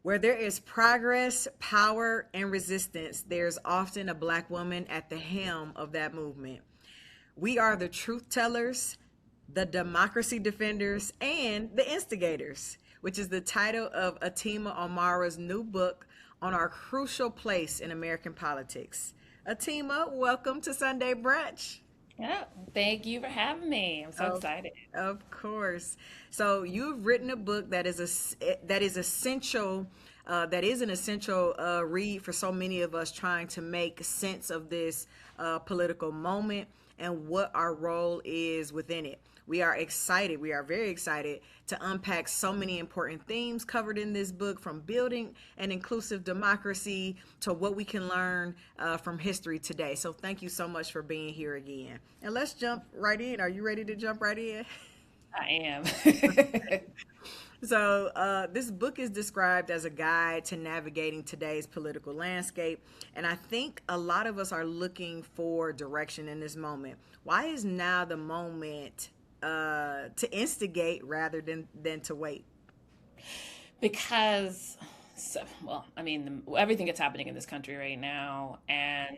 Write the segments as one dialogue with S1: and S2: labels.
S1: Where there is progress, power, and resistance, there's often a Black woman at the helm of that movement. We are the truth tellers, the democracy defenders, and the instigators, which is the title of Atima Omara's new book on our crucial place in American politics. Atima, welcome to Sunday Brunch.
S2: Yeah, thank you for having me. I'm so
S1: Of,
S2: excited.
S1: of course. So you've written a book that is essential. That is an essential read for so many of us trying to make sense of this political moment and what our role is within it. We are excited. We are very excited to unpack so many important themes covered in this book, from building an inclusive democracy to what we can learn from history today. So, thank you so much for being here again. And let's jump right in. Are you ready to jump right in?
S2: I am.
S1: So, this book is described as a guide to navigating today's political landscape. And I think a lot of us are looking for direction in this moment. Why is now the moment to instigate rather than to wait?
S2: Because, well, I mean, everything that's happening in this country right now, and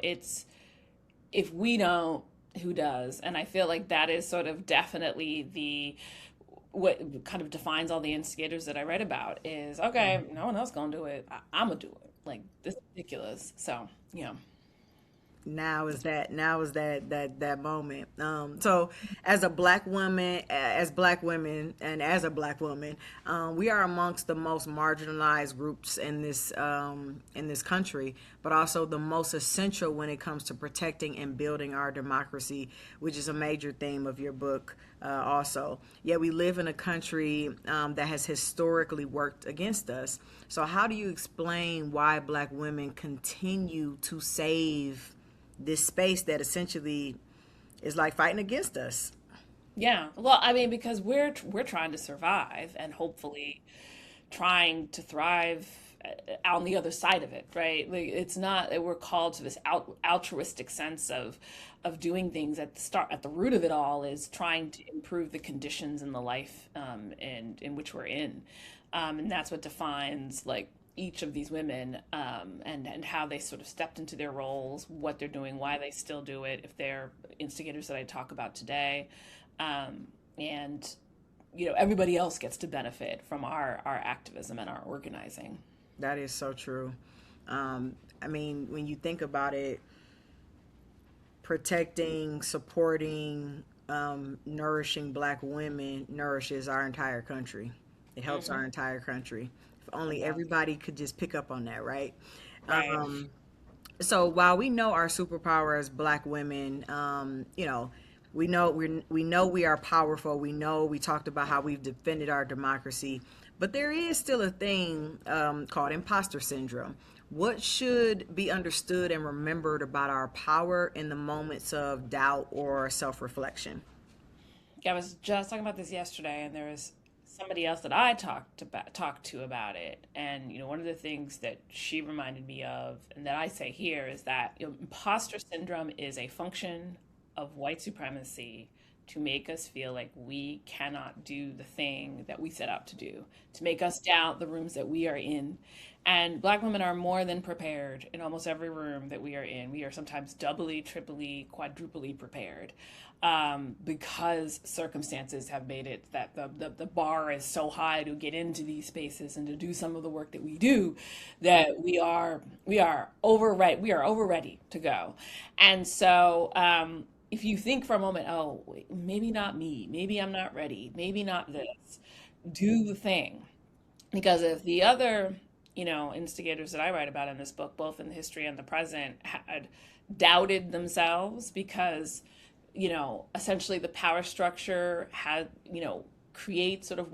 S2: it's if we don't, who does? And I feel like that is sort of definitely the what kind of defines all the instigators that I read about is okay, no one else gonna do it. I'm gonna do it. Like this is ridiculous. So yeah.
S1: Now is that moment. So as a black woman, as black women, and as a black woman, we are amongst the most marginalized groups in this country, but also the most essential when it comes to protecting and building our democracy, which is a major theme of your book. Also, yet we live in a country that has historically worked against us. So, how do you explain why black women continue to save this space that essentially is like fighting against us?
S2: Yeah. Well, I mean, because we're trying to survive and hopefully trying to thrive on the other side of it, right? Like it's not that we're called to this altruistic sense of doing things at the start. At the root of it all is trying to improve the conditions in the life and in which we're in, and that's what defines like each of these women and how they sort of stepped into their roles, what they're doing, why they still do it, if they're instigators that I talk about today, and everybody else gets to benefit from our activism and our organizing.
S1: That is so true. I mean, when you think about it, protecting, supporting, nourishing black women nourishes our entire country. It helps our
S2: Hmm.
S1: entire country. If only
S2: Yeah.
S1: everybody could just pick up on that, right?
S2: Right.
S1: So while we know our superpower as black women, we know we are powerful. We know we talked about how we've defended our democracy, but there is still a thing called imposter syndrome. What should be understood and remembered about our power in the moments of doubt or self-reflection?
S2: Yeah, I was just talking about this yesterday, and there was somebody else that I talked to about it, and one of the things that she reminded me of, and that I say here, is that imposter syndrome is a function of white supremacy to make us feel like we cannot do the thing that we set out to do, to make us doubt the rooms that we are in. And Black women are more than prepared in almost every room that we are in. We are sometimes doubly, triply, quadruply prepared because circumstances have made it that the bar is so high to get into these spaces and to do some of the work that we do that we are over ready to go. And so if you think for a moment, oh, wait, maybe not me, maybe I'm not ready, maybe not this, do the thing. Because if the other, instigators that I write about in this book, both in the history and the present, had doubted themselves because, essentially the power structure had, creates sort of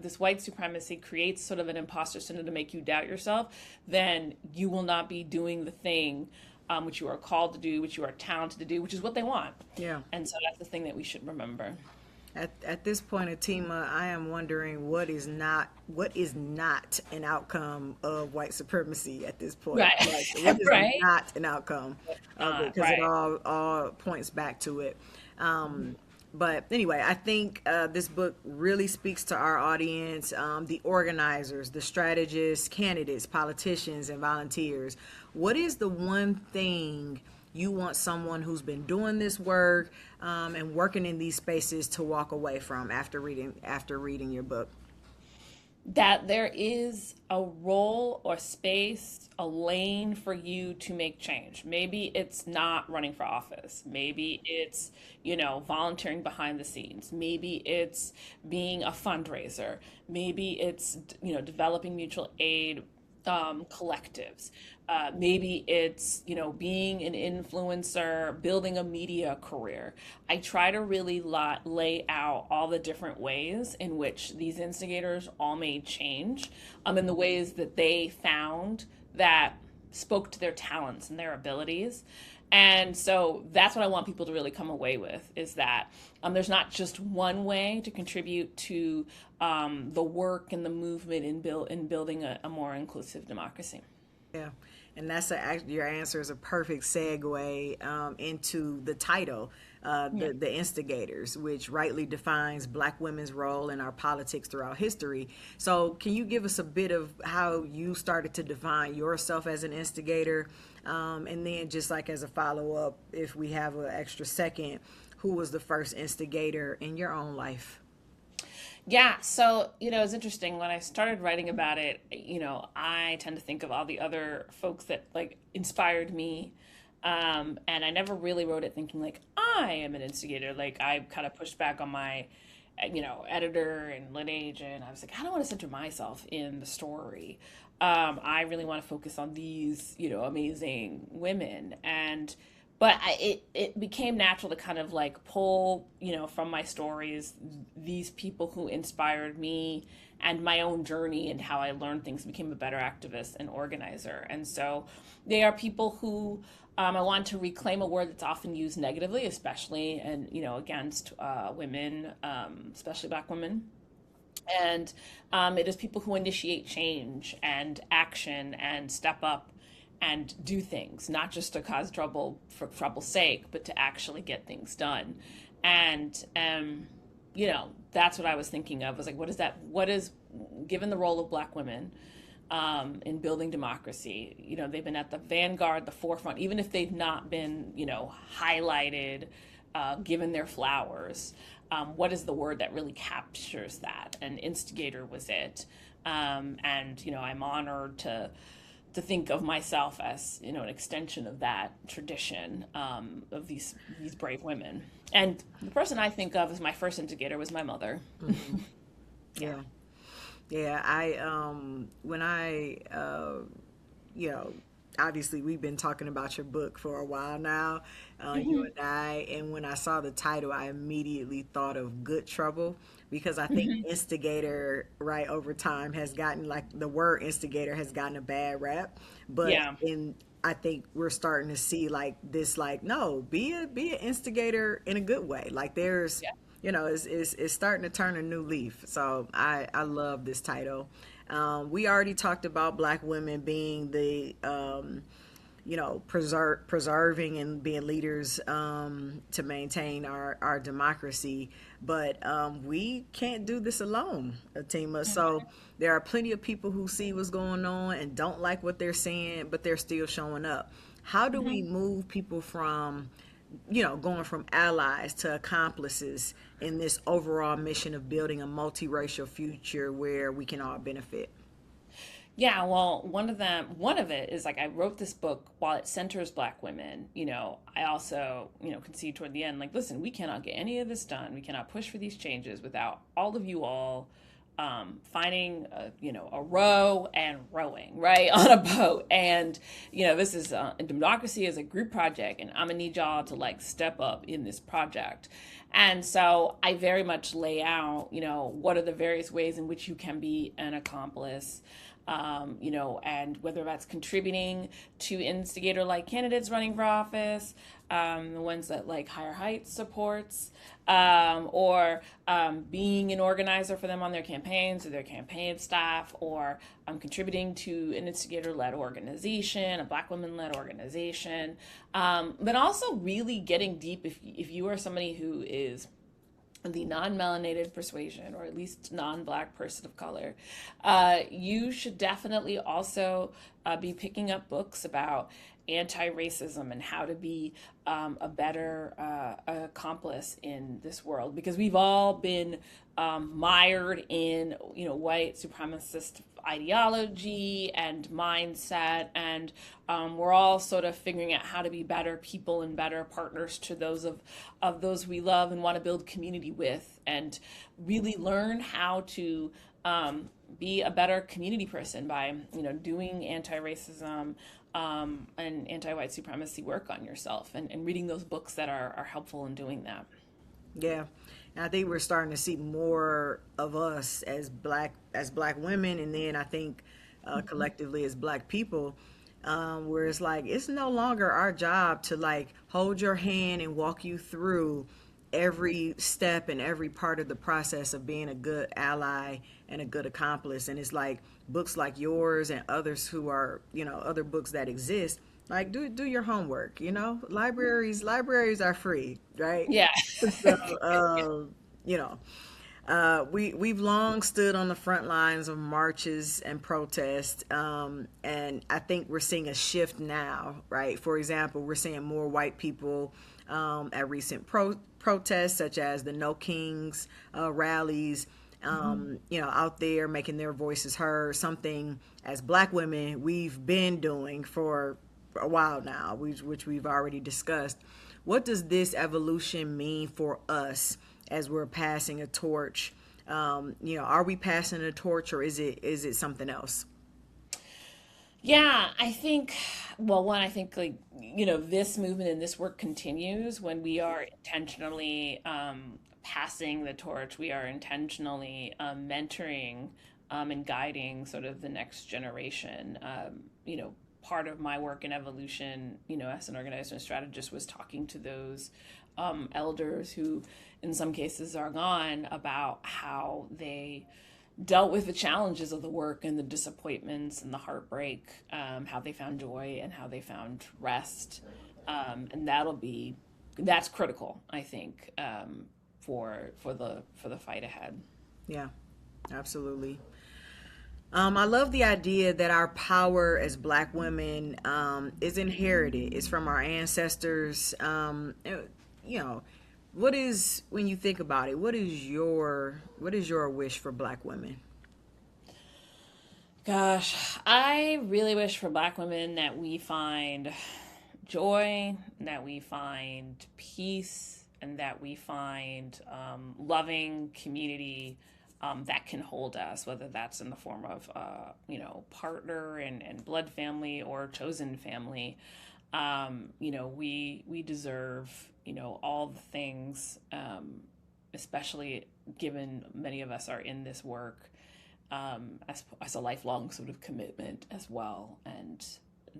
S2: this white supremacy creates sort of an imposter syndrome to make you doubt yourself, then you will not be doing the thing which you are called to do, which you are talented to do, which is what they want.
S1: Yeah.
S2: And so that's the thing that we should remember.
S1: At this point, Atima, I am wondering what is not an outcome of white supremacy at this point.
S2: Right.
S1: Like, what is
S2: Right.
S1: not an outcome of it? Because it
S2: Right.
S1: all points back to it. But anyway, I think this book really speaks to our audience, the organizers, the strategists, candidates, politicians, and volunteers. What is the one thing you want someone who's been doing this work and working in these spaces to walk away from after reading your book?
S2: That there is a role or space, a lane for you to make change. Maybe it's not running for office. Maybe it's, volunteering behind the scenes. Maybe it's being a fundraiser. Maybe it's, developing mutual aid collectives. Maybe it's, being an influencer, building a media career. I try to really lay out all the different ways in which these instigators all made change, in the ways that they found that spoke to their talents and their abilities. And so that's what I want people to really come away with is that there's not just one way to contribute to the work and the movement in building a more inclusive democracy.
S1: Yeah, and your answer is a perfect segue into the title,
S2: Yeah.
S1: the Instigators, which rightly defines Black women's role in our politics throughout history. So, can you give us a bit of how you started to define yourself as an instigator, and then just like as a follow up, if we have an extra second, who was the first instigator in your own life?
S2: Yeah, so it's interesting when I started writing about it, I tend to think of all the other folks that like inspired me. And I never really wrote it thinking like I am an instigator. Like I kind of pushed back on my editor and lit agent. I was like, I don't want to center myself in the story. I really want to focus on these, amazing women. But it became natural to kind of like pull, from my stories, these people who inspired me and my own journey and how I learned things, became a better activist and organizer. And so they are people who I want to reclaim a word that's often used negatively, especially and against women, especially Black women. And it is people who initiate change and action and step up and do things, not just to cause trouble for trouble's sake, but to actually get things done. And that's what I was thinking of. Was like, what is that? What is given the role of Black women in building democracy? They've been at the vanguard, the forefront, even if they've not been, highlighted, given their flowers. What is the word that really captures that? And instigator was it. And I'm honored to think of myself as an extension of that tradition of these brave women. And the person I think of as my first instigator was my mother. Yeah.
S1: Yeah. Yeah, I when I you know, obviously we've been talking about your book for a while now, you
S2: Hmm.
S1: and I, and when I saw the title, I immediately thought of Good Trouble because I think
S2: Hmm.
S1: instigator, right, over time has gotten like the word instigator has gotten a bad rap, but
S2: Yeah.
S1: in I think we're starting to see like this, like no, be an instigator in a good way. Like there's
S2: Yeah.
S1: it's starting to turn a new leaf. So I love this title. We already talked about Black women being the preserving and being leaders to maintain our democracy. But we can't do this alone, Atima. So there are plenty of people who see what's going on and don't like what they're seeing, but they're still showing up. How do we
S2: Hmm.
S1: move people from, going from allies to accomplices in this overall mission of building a multiracial future where we can all benefit?
S2: Yeah, well, one of it is like I wrote this book while it centers Black women. I also, concede toward the end, like, listen, we cannot get any of this done. We cannot push for these changes without all of you all finding, a row and rowing, right, on a boat. And, this is democracy is a group project, and I'm gonna need y'all to like step up in this project. And so I very much lay out, what are the various ways in which you can be an accomplice, and whether that's contributing to instigator like candidates running for office, the ones that like Higher Heights supports, or being an organizer for them on their campaigns or their campaign staff, or contributing to an instigator led organization, a Black women led organization, but also really getting deep if you are somebody who is the non-melanated persuasion, or at least non-black person of color, you should definitely also be picking up books about anti-racism and how to be a better accomplice in this world, because we've all been mired in, white supremacist ideology and mindset, and we're all sort of figuring out how to be better people and better partners to those of those we love and want to build community with, and really learn how to be a better community person by doing anti-racism and anti-white supremacy work on yourself, and reading those books that are helpful in doing that.
S1: Yeah. And I think we're starting to see more of us as black women, and then I think collectively as black people, where it's like it's no longer our job to like hold your hand and walk you through every step and every part of the process of being a good ally and a good accomplice. And it's like books like yours and others who are, other books that exist, like do your homework. Libraries are free, right?
S2: Yeah.
S1: So, you know, we've long stood on the front lines of marches and protests, and I think we're seeing a shift now, right? For example, we're seeing more white people at recent protests, such as the No Kings rallies, out there making their voices heard. Something as black women we've been doing for a while now, which we've already discussed. What does this evolution mean for us as we're passing a torch? Are we passing a torch, or is it something else?
S2: Yeah, I think, well, one, I think like, this movement and this work continues when we are intentionally passing the torch. We are intentionally mentoring and guiding sort of the next generation. Part of my work in evolution, as an organizer strategist, was talking to those elders who, in some cases, are gone, about how they dealt with the challenges of the work and the disappointments and the heartbreak, how they found joy and how they found rest, and that's critical, I think, for the fight ahead.
S1: Yeah, absolutely. I love the idea that our power as black women is inherited. It's from our ancestors. You know, what is when you think about it? What is your wish for black women?
S2: Gosh, I really wish for Black women that we find joy, that we find peace, and that we find loving community that can hold us, whether that's in the form of, partner and blood family or chosen family. We deserve, all the things, especially given many of us are in this work as a lifelong sort of commitment as well. And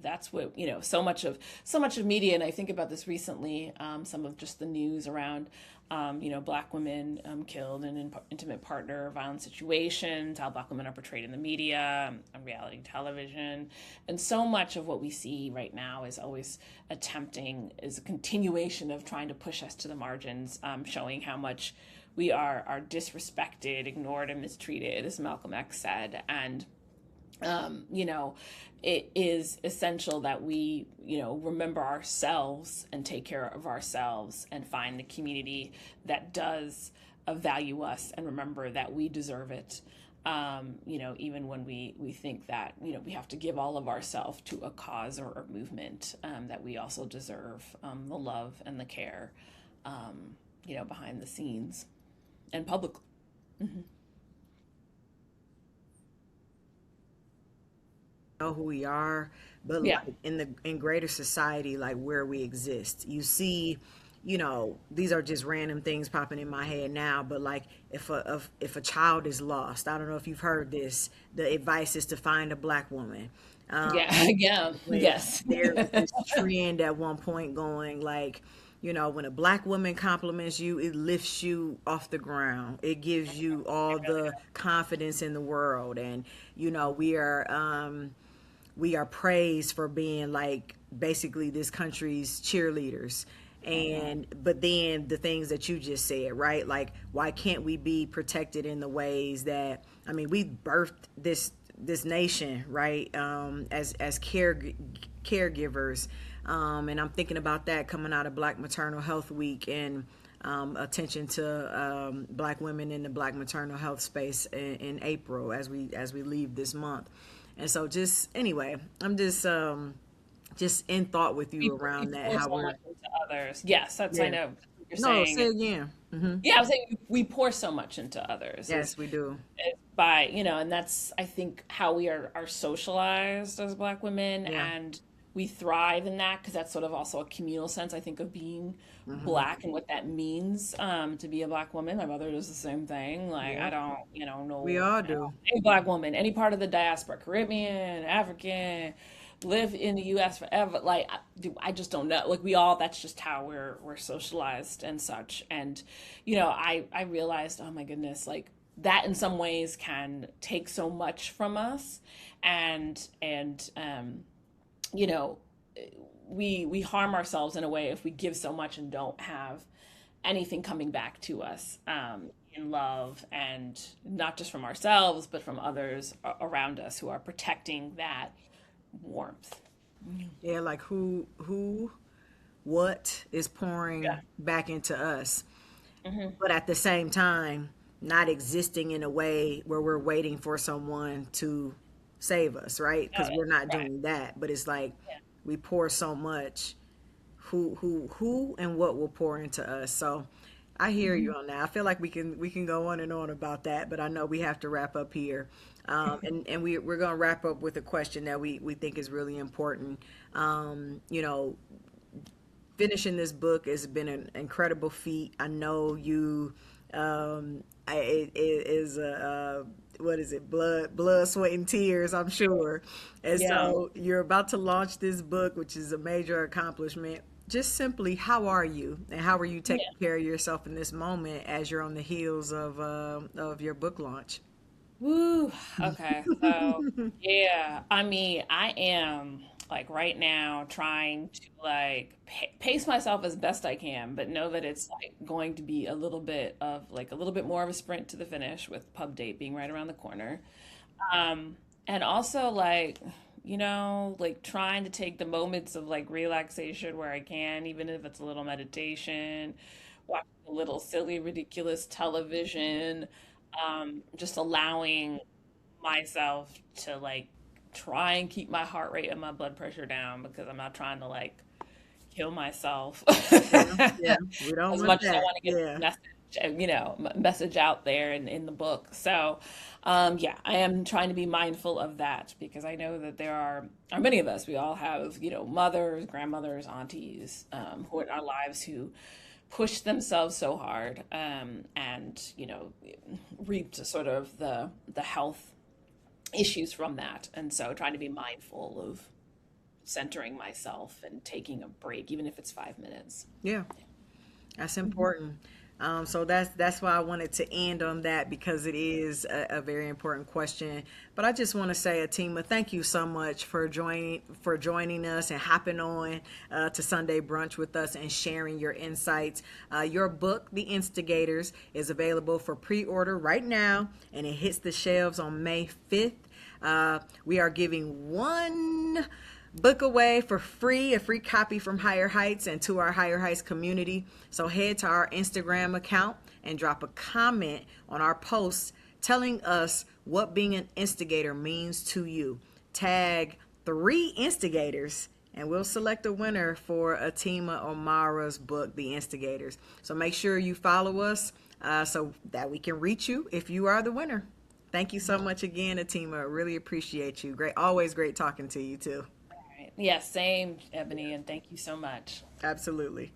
S2: that's what, so much of media, and I think about this recently, some of just the news around black women killed in intimate partner violent situations, how black women are portrayed in the media, on reality television. And so much of what we see right now is a continuation of trying to push us to the margins, showing how much we are disrespected, ignored, and mistreated, as Malcolm X said. And it is essential that we, remember ourselves and take care of ourselves and find the community that does value us and remember that we deserve it. Even when we think that, we have to give all of ourselves to a cause or a movement, that we also deserve the love and the care, behind the scenes and publicly. Mm-hmm.
S1: Know who we are, but
S2: Yeah.
S1: like in greater society, like where we exist. You see, these are just random things popping in my head now, but like if a child is lost, I don't know if you've heard this, the advice is to find a black woman. Um,
S2: Yeah. Yeah.
S1: when
S2: Yes.
S1: there was this trend at one point going like, when a black woman compliments you, it lifts you off the ground. It gives you all the confidence in the world. And, we are praised for being like basically this country's cheerleaders.
S2: Mhm.
S1: And but then the things that you just said, right? Like, why can't we be protected in the ways that, I mean, we birthed this nation, right? As caregivers, and I'm thinking about that coming out of Black Maternal Health Week, and attention to Black women in the Black maternal health space in April, as we leave this month. And so, just anyway, I'm just in thought with you
S2: We
S1: around that,
S2: pour
S1: how
S2: so
S1: we're,
S2: much into others. Yes, that's I
S1: yeah.
S2: know what you're
S1: No,
S2: saying.
S1: say again.
S2: Yeah, I was saying we pour so much into others
S1: Yes, we do.
S2: is by, and that's I think how we are socialized as Black women,
S1: Yeah.
S2: and we thrive in that because that's sort of also a communal sense I think of being Black and what that means to be a Black woman. My mother does the same thing. Like
S1: Yeah.
S2: I don't,
S1: We
S2: know
S1: all do.
S2: any Black woman, any part of the diaspora, Caribbean, African, live in the U.S. forever. Like I just don't know. Like we all, that's just how we're socialized and such. And I realized, oh my goodness, like that in some ways can take so much from us, and you know we harm ourselves in a way if we give so much and don't have anything coming back to us in love, and not just from ourselves but from others around us who are protecting that warmth.
S1: Yeah, like what is pouring
S2: Yeah.
S1: back into us,
S2: Hmm.
S1: but at the same time, not existing in a way where we're waiting for someone to save us, right?
S2: Oh
S1: Because
S2: yeah.
S1: we're not
S2: Right.
S1: doing that. But it's like
S2: Yeah.
S1: we pour so much. Who and what will pour into us? So I hear
S2: Hmm.
S1: you on that. I feel like we can go on and on about that, but I know we have to wrap up here. And we're gonna wrap up with a question that we think is really important. You know, finishing this book has been an incredible feat. I know you, it is what is it? Blood, sweat, and tears. I'm sure. And
S2: Yeah.
S1: so you're about to launch this book, which is a major accomplishment. Just simply, how are you, and how are you taking
S2: Yeah.
S1: care of yourself in this moment as you're on the heels of your book launch?
S2: Woo. Okay. So, yeah, I mean, I am like right now trying to like pace myself as best I can, but know that it's like going to be a little bit of like a little bit more of a sprint to the finish with pub date being right around the corner. And also like, like trying to take the moments of like relaxation where I can, even if it's a little meditation, watching a little silly, ridiculous television, just allowing myself to like try and keep my heart rate and my blood pressure down because I'm not trying to like kill myself
S1: Yeah, yeah, we don't
S2: as
S1: want
S2: much as I
S1: that.
S2: want to get this
S1: Yeah,
S2: message, message out there in the book. So, yeah, I am trying to be mindful of that because I know that there are many of us. We all have, mothers, grandmothers, aunties, who in our lives who push themselves so hard, and reaped sort of the health issues from that. And so, trying to be mindful of centering myself and taking a break, even if it's 5 minutes.
S1: yeah. That's
S2: Mhm.
S1: important. So that's why I wanted to end on that, because it is a very important question. But I just want to say, Atima, thank you so much for joining us and hopping on to Sunday Brunch with us and sharing your insights. Your book, The Instigators, is available for pre-order right now, and it hits the shelves on May 5th. We are giving one book away for free, a free copy from Higher Heights and to our Higher Heights community. So head to our Instagram account and drop a comment on our posts telling us what being an instigator means to you. Tag 3 instigators and we'll select a winner for Atima Omara's book, The Instigators. So make sure you follow us so that we can reach you if you are the winner. Thank you so much again, Atima. Really appreciate you. Great, always great talking to you too.
S2: Right. Yeah, same, Ebony, and thank you so much.
S1: Absolutely.